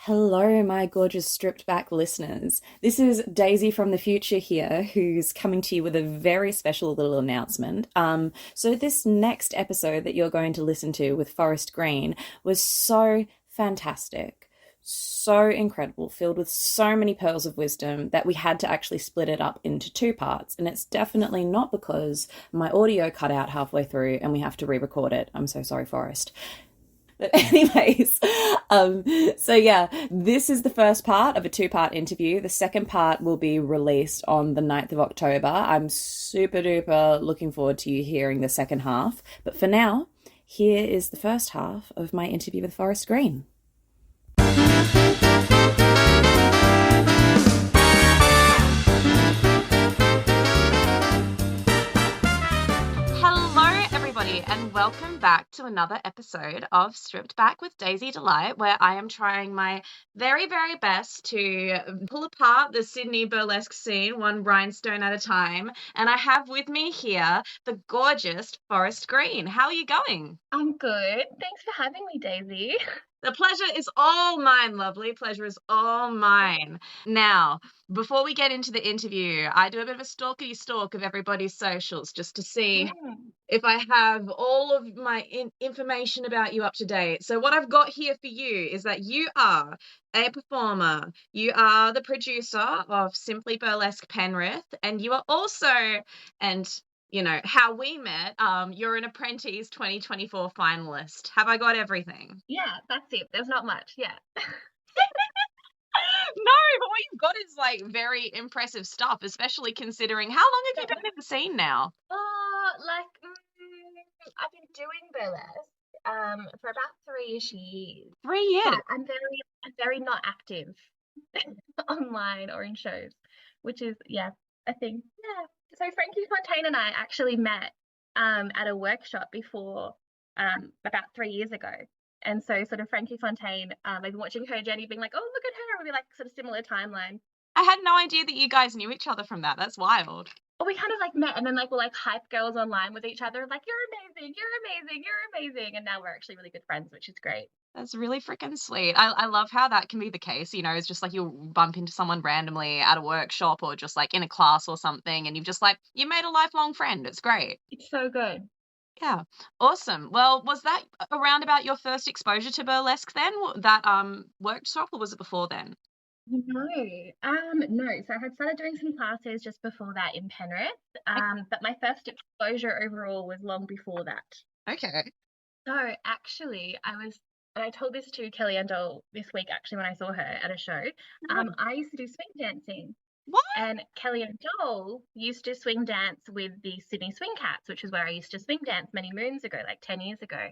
Hello, my gorgeous stripped back listeners. This is Daisy from the future here, who's coming to you with a very special little announcement. So, this next episode that you're going to listen to with Forrest Green was so fantastic, so incredible, filled with so many pearls of wisdom that we had to actually split it up into two parts. And it's definitely not because my audio cut out halfway through and we have to re record it. I'm so sorry, Forrest. But anyways, so yeah, this is the first part of a two-part interview. The second part will be released on the 9th of October. I'm super duper looking forward to you hearing the second half. But for now, here is the first half of my interview with Forrest Green. And welcome back to another episode of Stripped Back with Daisy Delight, where I am trying my very, very best to pull apart the Sydney burlesque scene one rhinestone at a time. And I have with me here the gorgeous Forrest Green. How are you going? I'm good. Thanks for having me, Daisy. The pleasure is all mine, lovely. Pleasure is all mine. Now, before we get into the interview, I do a bit of a stalky stalk of everybody's socials just to see if I have all of my information about you up to date. So what I've got here for you is that you are a performer, you are the producer of Simply Burlesque Penrith, and you are also, and you know, how we met, you're an Apprentease 2024 finalist. Have I got everything? Yeah, that's it. There's not much. Yeah. No, but what you've got is like very impressive stuff, especially considering how long have you been in the scene now? I've been doing burlesque for about 3-ish years. 3 years. But I'm very not active online or in shows, which is I think So Frankie Fontaine and I actually met at a workshop before about 3 years ago. And so sort of Frankie Fontaine, I've been watching her journey being like, oh, look at her. We'll be like sort of similar timeline. I had no idea that you guys knew each other from that. That's wild. Well, we kind of like met and then like we're like hype girls online with each other. Like, you're amazing, you're amazing, you're amazing. And now we're actually really good friends, which is great. That's really freaking sweet. I love how that can be the case. You know, it's just like you'll bump into someone randomly at a workshop or just like in a class or something, and you've just like, you made a lifelong friend. It's great. It's so good. Yeah. Awesome. Well, was that around about your first exposure to burlesque then, that workshop, or was it before then? No. No. So I had started doing some classes just before that in Penrith. But my first exposure overall was long before that. Okay. So actually, I told this to Kellyanne Dole this week, actually, when I saw her at a show. I used to do swing dancing. What? And Kellyanne Dole used to swing dance with the Sydney Swing Cats, which is where I used to swing dance many moons ago, like 10 years ago.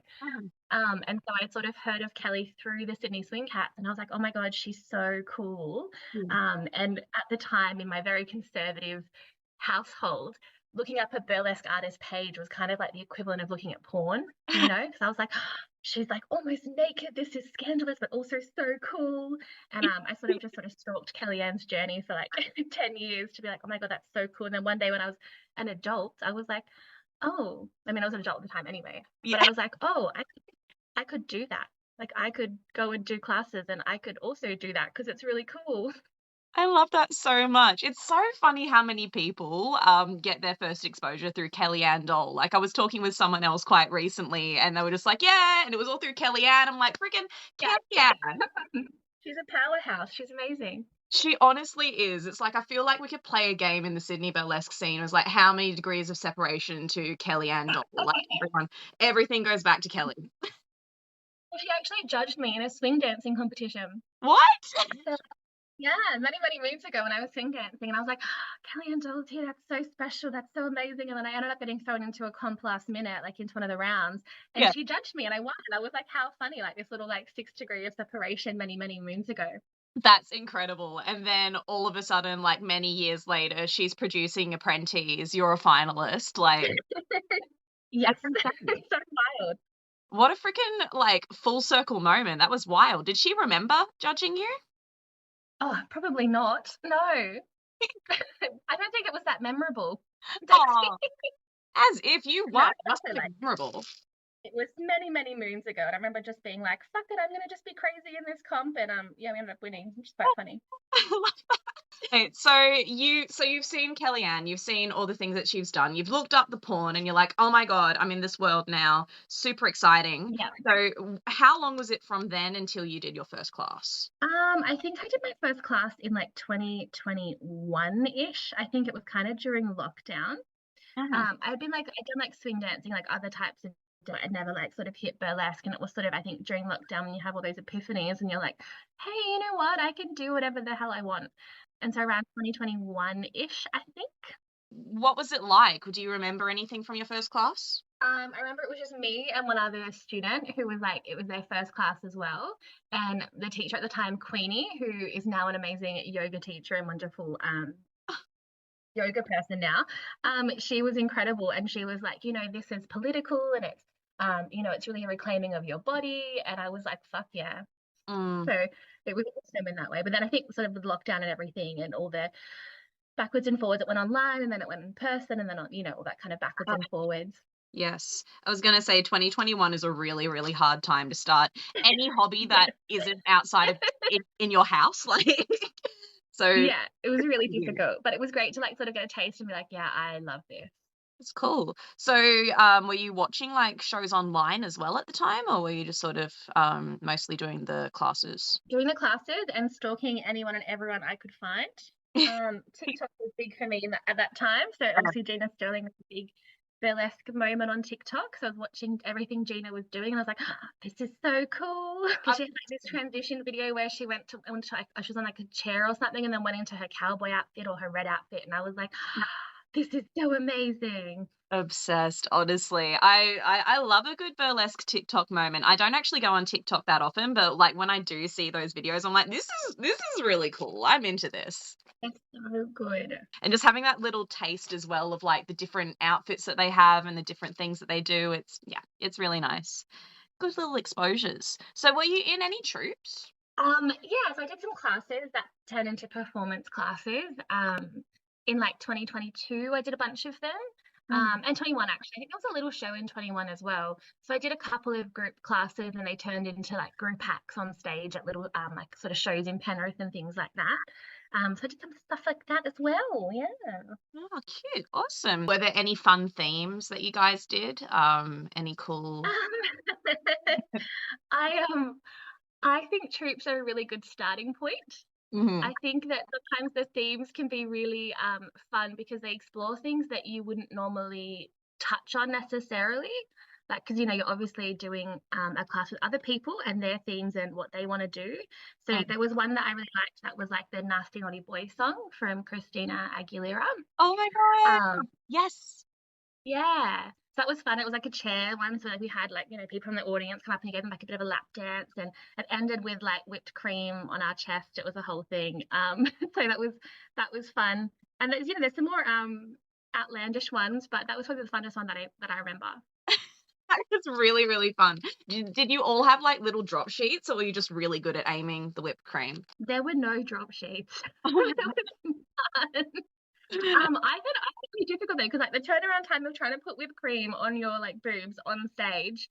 And so I sort of heard of Kelly through the Sydney Swing Cats, and I was like, oh my God, she's so cool. And at the time, in my very conservative household, looking up a burlesque artist page was kind of like the equivalent of looking at porn, you know? Because I was like, she's like almost naked. This is scandalous, but also so cool. And I sort of stalked Kellyanne's journey for like 10 years to be like, oh my God, that's so cool. And then one day when I was an adult, I was like, oh, I mean, I was an adult at the time anyway, but I was like, oh, I could do that. Like I could go and do classes and I could also do that because it's really cool. I love that so much. It's so funny how many people get their first exposure through Kellyanne Dole. Like I was talking with someone else quite recently and they were just like, yeah, and it was all through Kellyanne. I'm like, freaking Kellyanne. She's a powerhouse. She's amazing. She honestly is. It's like I feel like we could play a game in the Sydney burlesque scene. It was like how many degrees of separation to Kellyanne Dole. Like everything goes back to Kelly. Well, she actually judged me in a swing dancing competition. What? Yeah, many, many moons ago when I was swing dancing, and I was like, Kellyanne Dole's here, that's so special, that's so amazing. And then I ended up getting thrown into a comp last minute, like into one of the rounds, and she judged me and I won. And I was like, how funny, like this little like 6 degree of separation many, many moons ago. That's incredible. And then all of a sudden, like many years later, she's producing Apprentease. You're a finalist. Like, yes, it's so wild. What a freaking like full circle moment. That was wild. Did she remember judging you? Oh, probably not. No. I don't think it was that memorable. Oh, as if you won. That's memorable. It was many, many moons ago, and I remember just being like, "Fuck it, I'm gonna just be crazy in this comp," and yeah, we ended up winning, which is quite funny. Okay, so you've seen Kellyanne, you've seen all the things that she's done. You've looked up the porn and you're like, "Oh my God, I'm in this world now." Super exciting. Yeah. So how long was it from then until you did your first class? I think I did my first class in like 2021-ish. I think it was kind of during lockdown. Mhm. I'd done like swing dancing, like other types of I'd never like sort of hit burlesque, and it was sort of I think during lockdown when you have all those epiphanies and you're like, hey, you know what? I can do whatever the hell I want. And so around 2021-ish, I think. What was it like? Do you remember anything from your first class? I remember it was just me and one other student who was like, it was their first class as well. And the teacher at the time, Queenie, who is now an amazing yoga teacher and wonderful yoga person now, she was incredible. And she was like, this is political and it's, it's really a reclaiming of your body. And I was like, fuck yeah. Mm. So it was awesome in that way. But then I think sort of with lockdown and everything and all the backwards and forwards, it went online and then it went in person and then, all that kind of backwards and forwards. Yes. I was going to say 2021 is a really, really hard time to start any hobby that isn't outside of in your house. Like, so yeah, it was really difficult, but it was great to like sort of get a taste and be like, yeah, I love this. it's cool. So, were you watching like shows online as well at the time, or were you just sort of mostly doing the classes? Doing the classes and stalking anyone and everyone I could find. TikTok was big for me at that time. So obviously Gina Sterling was a big burlesque moment on TikTok. So I was watching everything Gina was doing and I was like, oh, this is so cool. Because she had like this transition video where she went to like, she was on like a chair or something and then went into her cowboy outfit or her red outfit. And I was like, oh, this is so amazing. Obsessed, honestly. I love a good burlesque TikTok moment. I don't actually go on TikTok that often, but like when I do see those videos, I'm like, this is really cool. I'm into this. It's so good. And just having that little taste as well of like the different outfits that they have and the different things that they do. It's really nice. Good little exposures. So were you in any troops? Yeah, so I did some classes that turned into performance classes. In like 2022, I did a bunch of them. And 21 actually. I think there was a little show in 21 as well. So I did a couple of group classes and they turned into like group acts on stage at little like sort of shows in Penrith and things like that. So I did some stuff like that as well. Yeah. Oh, cute. Awesome. Were there any fun themes that you guys did? Any cool I think troops are a really good starting point. Mhm. I think that sometimes the themes can be really fun because they explore things that you wouldn't normally touch on necessarily. Like, because you're obviously doing a class with other people and their themes and what they want to do. So there was one that I really liked that was like the Nasty Naughty Boy song from Christina Aguilera. Oh my God. Yes. Yeah. So that was fun. It was like a chair one. So like we had like, people in the audience come up and you gave them like a bit of a lap dance and it ended with like whipped cream on our chest. It was a whole thing. So that was fun. And there's some more outlandish ones, but that was probably the funnest one that I remember. That was really, really fun. Did you all have like little drop sheets or were you just really good at aiming the whipped cream? There were no drop sheets. It was fun. I found it really difficult though, because like the turnaround time of trying to put whipped cream on your like boobs on stage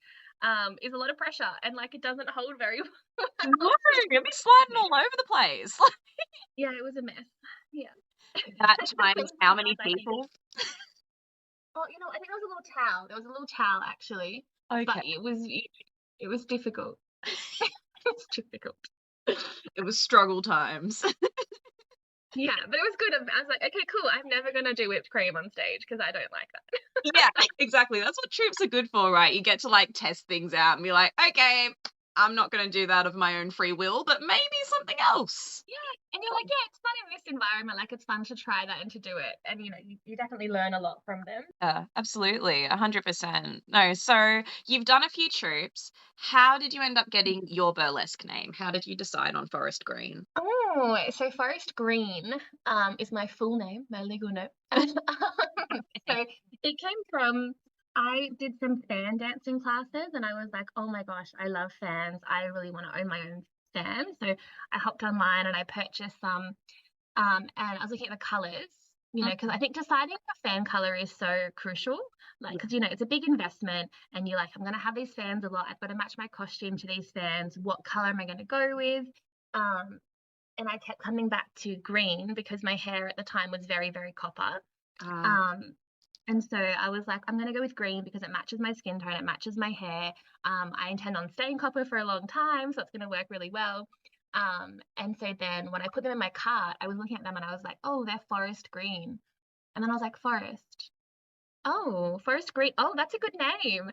is a lot of pressure and like it doesn't hold very well. No, you'll be sliding all over the place. Yeah, it was a mess. Yeah. That times how many people? Oh, I think there was a little towel. There was a little towel actually. Okay. But it was difficult. It's difficult. It was struggle times. Yeah, but it was good. I was like, okay, cool. I'm never gonna do whipped cream on stage because I don't like that. Yeah, exactly. That's what troops are good for, right? You get to like test things out and be like, okay, I'm not going to do that of my own free will, but maybe something else. Yeah, and you're like, yeah, it's fun in this environment. Like, it's fun to try that and to do it. And, you definitely learn a lot from them. Yeah, absolutely. 100%. No, so you've done a few troops. How did you end up getting your burlesque name? How did you decide on Forrest Green? Oh, so Forrest Green is my full name, my legal name. So it came from, I did some fan dancing classes and I was like, oh my gosh, I love fans. I really want to own my own fan. So I hopped online and I purchased some and I was looking at the colors you know, because I think deciding your fan color is so crucial. Like, because, you know, it's a big investment and you're like, I'm going to have these fans a lot. I've got to match my costume to these fans. What color am I going to go with? And I kept coming back to green because my hair at the time was very, very copper. Um, and so I was like, I'm going to go with green because it matches my skin tone, it matches my hair. I intend on staying copper for a long time, so it's going to work really well. And so then when I put them in my cart, I was looking at them and I was like, oh, they're forest green. And then I was like, forest. Oh, forest green. Oh, that's a good name.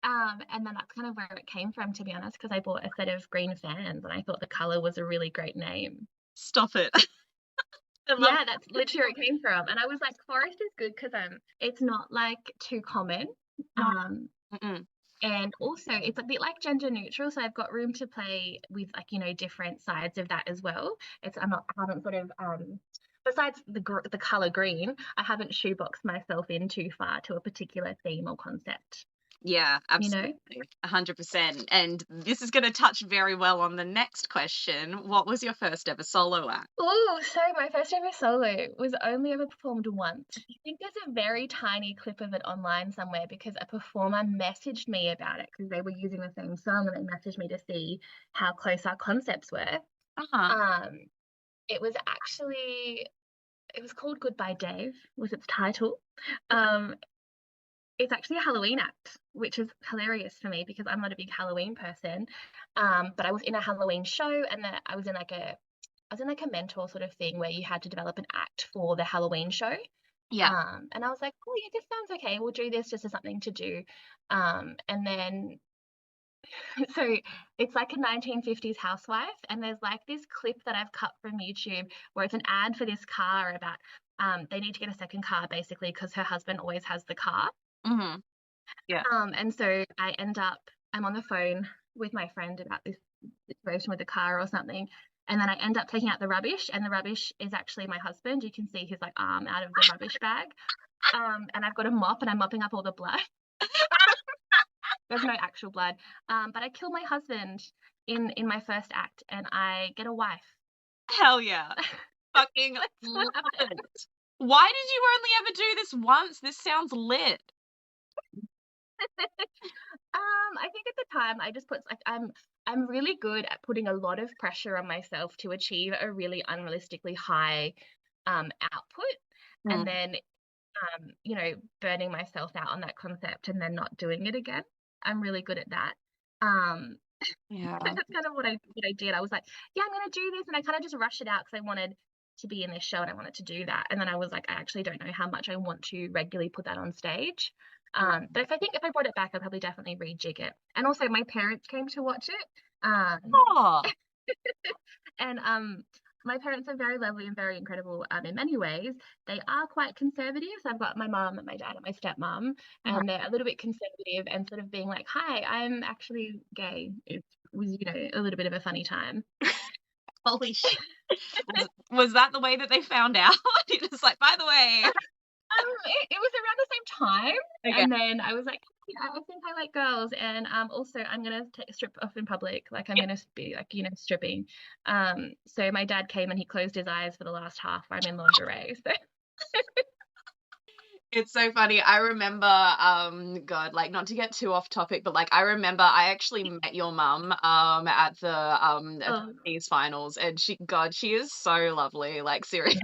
And then that's kind of where it came from, to be honest, because I bought a set of green fans and I thought the color was a really great name. Stop it. Yeah, that's literally where it came from. And I was like, forest is good because it's not like too common. And also it's a bit like gender neutral, so I've got room to play with, like, you know, different sides of that as well. I haven't sort of besides the color green, I haven't shoeboxed myself in too far to a particular theme or concept. Yeah, absolutely. You know? 100%. And this is going to touch very well on the next question. What was your first ever solo act? Oh, so my first ever solo was only ever performed once. I think there's a very tiny clip of it online somewhere because a performer messaged me about it because they were using the same song and they messaged me to see how close our concepts were. It was called Goodbye Dave, was its title. It's actually a Halloween act, which is hilarious for me because I'm not a big Halloween person. But I was in a Halloween show and I was in like a mentor sort of thing where you had to develop an act for the Halloween show. Yeah. And I was like, oh yeah, this sounds okay. We'll do this just as something to do. And then so it's like a 1950s housewife, and there's like this clip that I've cut from YouTube where it's an ad for this car about they need to get a second car basically because her husband always has the car. Yeah. And so I'm on the phone with my friend about this situation with the car or something. And then I end up taking out the rubbish, and the rubbish is actually my husband. You can see his like arm out of the rubbish bag. And I've got a mop and I'm mopping up all the blood. There's no actual blood. But I kill my husband in my first act and I get a wife. Hell yeah. Fucking love it. Why did you only ever do this once? This sounds lit. I think at the time I just put like I'm really good at putting a lot of pressure on myself to achieve a really unrealistically high output, and then you know, burning myself out on that concept and then not doing it again. I'm really good at that. Yeah. That's kind of what I did. I was like, yeah, I'm gonna do this, and I kind of just rushed it out because I wanted to be in this show and I wanted to do that. And then I was like, I actually don't know how much I want to regularly put that on stage. But if I brought it back, I'd probably definitely rejig it. And also my parents came to watch it. And my parents are very lovely and very incredible in many ways. They are quite conservative. So I've got my mum, my dad, and my stepmom, and they're a little bit conservative and sort of being like, hi, I'm actually gay. It was, you know, a little bit of a funny time. Holy shit. Was that the way that they found out? You're just like, by the way. It was around the same time. Okay. And then I was like, yeah, I think I like girls, and also I'm gonna strip off in public, like I'm gonna be like, you know, stripping. So my dad came and he closed his eyes for the last half. I'm in lingerie. So it's so funny. I remember, God, like not to get too off topic, but like I remember I actually met your mum at the Apprentease finals, and she is so lovely. Like seriously.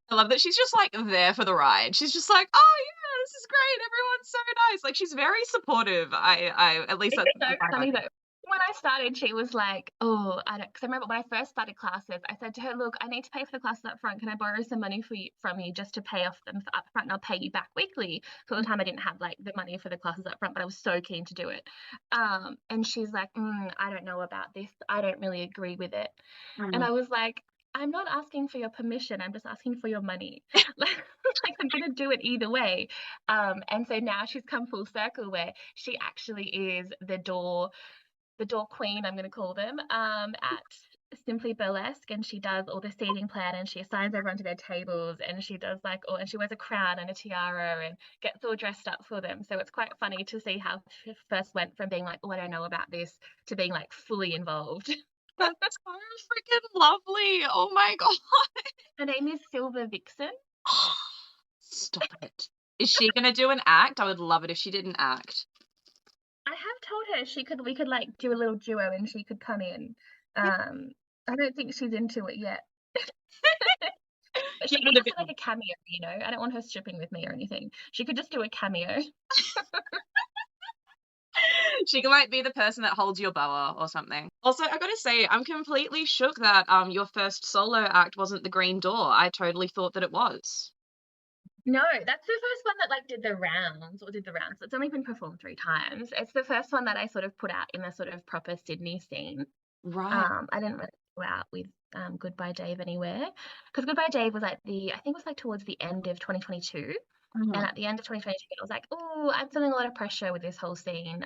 I love that she's just like there for the ride. She's just like, oh yeah, this is great. Everyone's so nice. Like she's very supportive. I at least that's so funny though. When I started, she was like, oh, because I remember when I first started classes, I said to her, look, I need to pay for the classes up front. Can I borrow some money from you just to pay off them up front, and I'll pay you back weekly? So at the time I didn't have like the money for the classes up front, but I was so keen to do it. And she's like, I don't know about this. I don't really agree with it. And I was like, I'm not asking for your permission. I'm just asking for your money. Like I'm going to do it either way. And so now she's come full circle where she actually is the door queen, I'm going to call them, at Simply Burlesque, and she does all the seating plan and she assigns everyone to their tables, and she does like and she wears a crown and a tiara and gets all dressed up for them. So it's quite funny to see how she first went from being like, oh, I don't know about this, to being like fully involved. That's so freaking lovely. Oh my god. Her name is Silver Vixen. Stop it. Is she going to do an act? I would love it if she did an act. I have told her we could like do a little duo and she could come in. I don't think she's into it yet. But she could just do like a cameo, you know? I don't want her stripping with me or anything. She could just do a cameo. She might be the person that holds your boa or something. Also, I gotta say, I'm completely shook that your first solo act wasn't the Green Door. I totally thought that it was. No, that's the first one that like did the rounds. It's only been performed 3 times. It's the first one that I sort of put out in the sort of proper Sydney scene. Right. I didn't really go out with Goodbye Dave anywhere, because Goodbye Dave was I think it was like towards the end of 2022. And at the end of 2022, I was like, oh, I'm feeling a lot of pressure with this whole scene,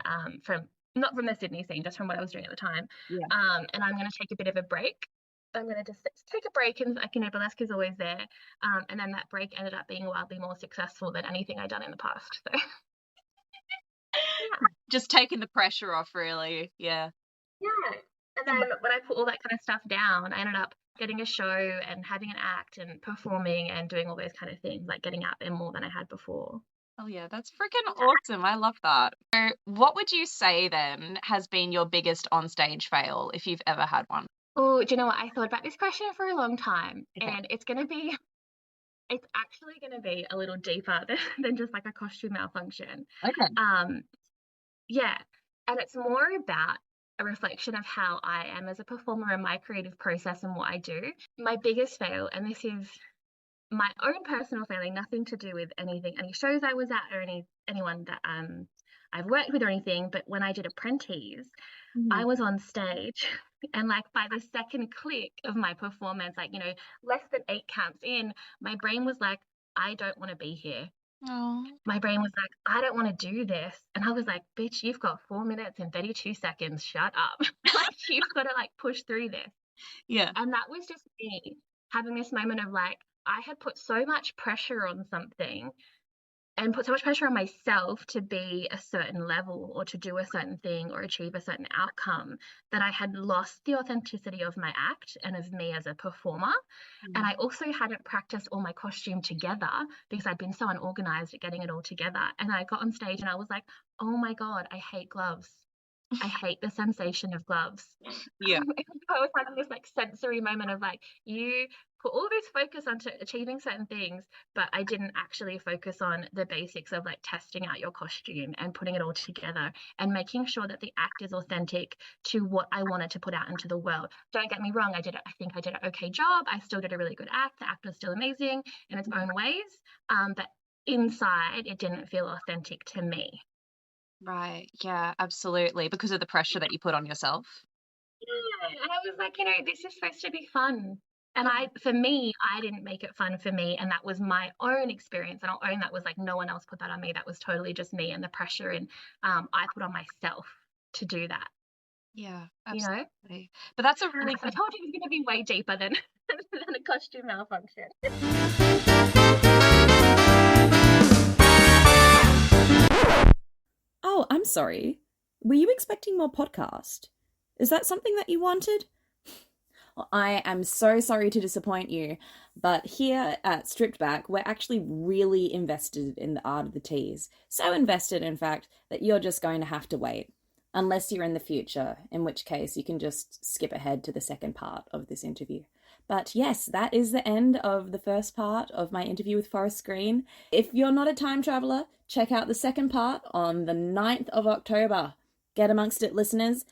not from the Sydney scene, just from what I was doing at the time. Yeah. And I'm going to take a bit of a break. I'm going to just take a break, and like, you know, burlesque is always there. And then that break ended up being wildly more successful than anything I'd done in the past. So yeah. Just taking the pressure off, really. Yeah. Yeah. And then when I put all that kind of stuff down, I ended up getting a show and having an act and performing and doing all those kind of things, like getting out there more than I had before. Oh yeah, that's freaking awesome. I love that. So what would you say then has been your biggest onstage fail, if you've ever had one? Oh, do you know what? I thought about this question for a long time, and it's actually gonna be a little deeper than just like a costume malfunction. Okay. Yeah, and it's more about a reflection of how I am as a performer and my creative process and what I do. My biggest fail, and this is my own personal failing, nothing to do with any shows I was at or anyone that I've worked with or anything, but when I did Apprentease, I was on stage and like by the second click of my performance, like, you know, less than 8 counts in, my brain was like, I don't want to be here. Oh. My brain was like, I don't want to do this. And I was like, bitch, you've got 4 minutes and 32 seconds. Shut up. Like, you've got to like push through this. Yeah. And that was just me having this moment of like, I had put so much pressure on something and put so much pressure on myself to be a certain level or to do a certain thing or achieve a certain outcome that I had lost the authenticity of my act and of me as a performer. And I also hadn't practiced all my costume together because I'd been so unorganized at getting it all together. And I got on stage and I was like, oh my God, I hate gloves. I hate the sensation of gloves. Yeah. I was having this like sensory moment of like, you put all this focus onto achieving certain things, but I didn't actually focus on the basics of like testing out your costume and putting it all together and making sure that the act is authentic to what I wanted to put out into the world. Don't get me wrong, I think I did an okay job. I still did a really good act. The act was still amazing in its own ways, but inside it didn't feel authentic to me. Right. Yeah, absolutely. Because of the pressure that you put on yourself. Yeah, and I was like, you know, this is supposed to be fun. And for me, I didn't make it fun for me. And that was my own experience. And I'll own that was like, no one else put that on me. That was totally just me and the pressure and I put on myself to do that. Yeah, absolutely. You know? But that's a really I told you it was going to be way deeper than a costume malfunction. Oh, I'm sorry. Were you expecting more podcast? Is that something that you wanted? Well, I am so sorry to disappoint you, but here at Stripped Back, we're actually really invested in the art of the tease. So invested, in fact, that you're just going to have to wait. Unless you're in the future, in which case you can just skip ahead to the second part of this interview. But yes, that is the end of the first part of my interview with Forrest Green. If you're not a time traveler, check out the second part on the 9th of October. Get amongst it, listeners.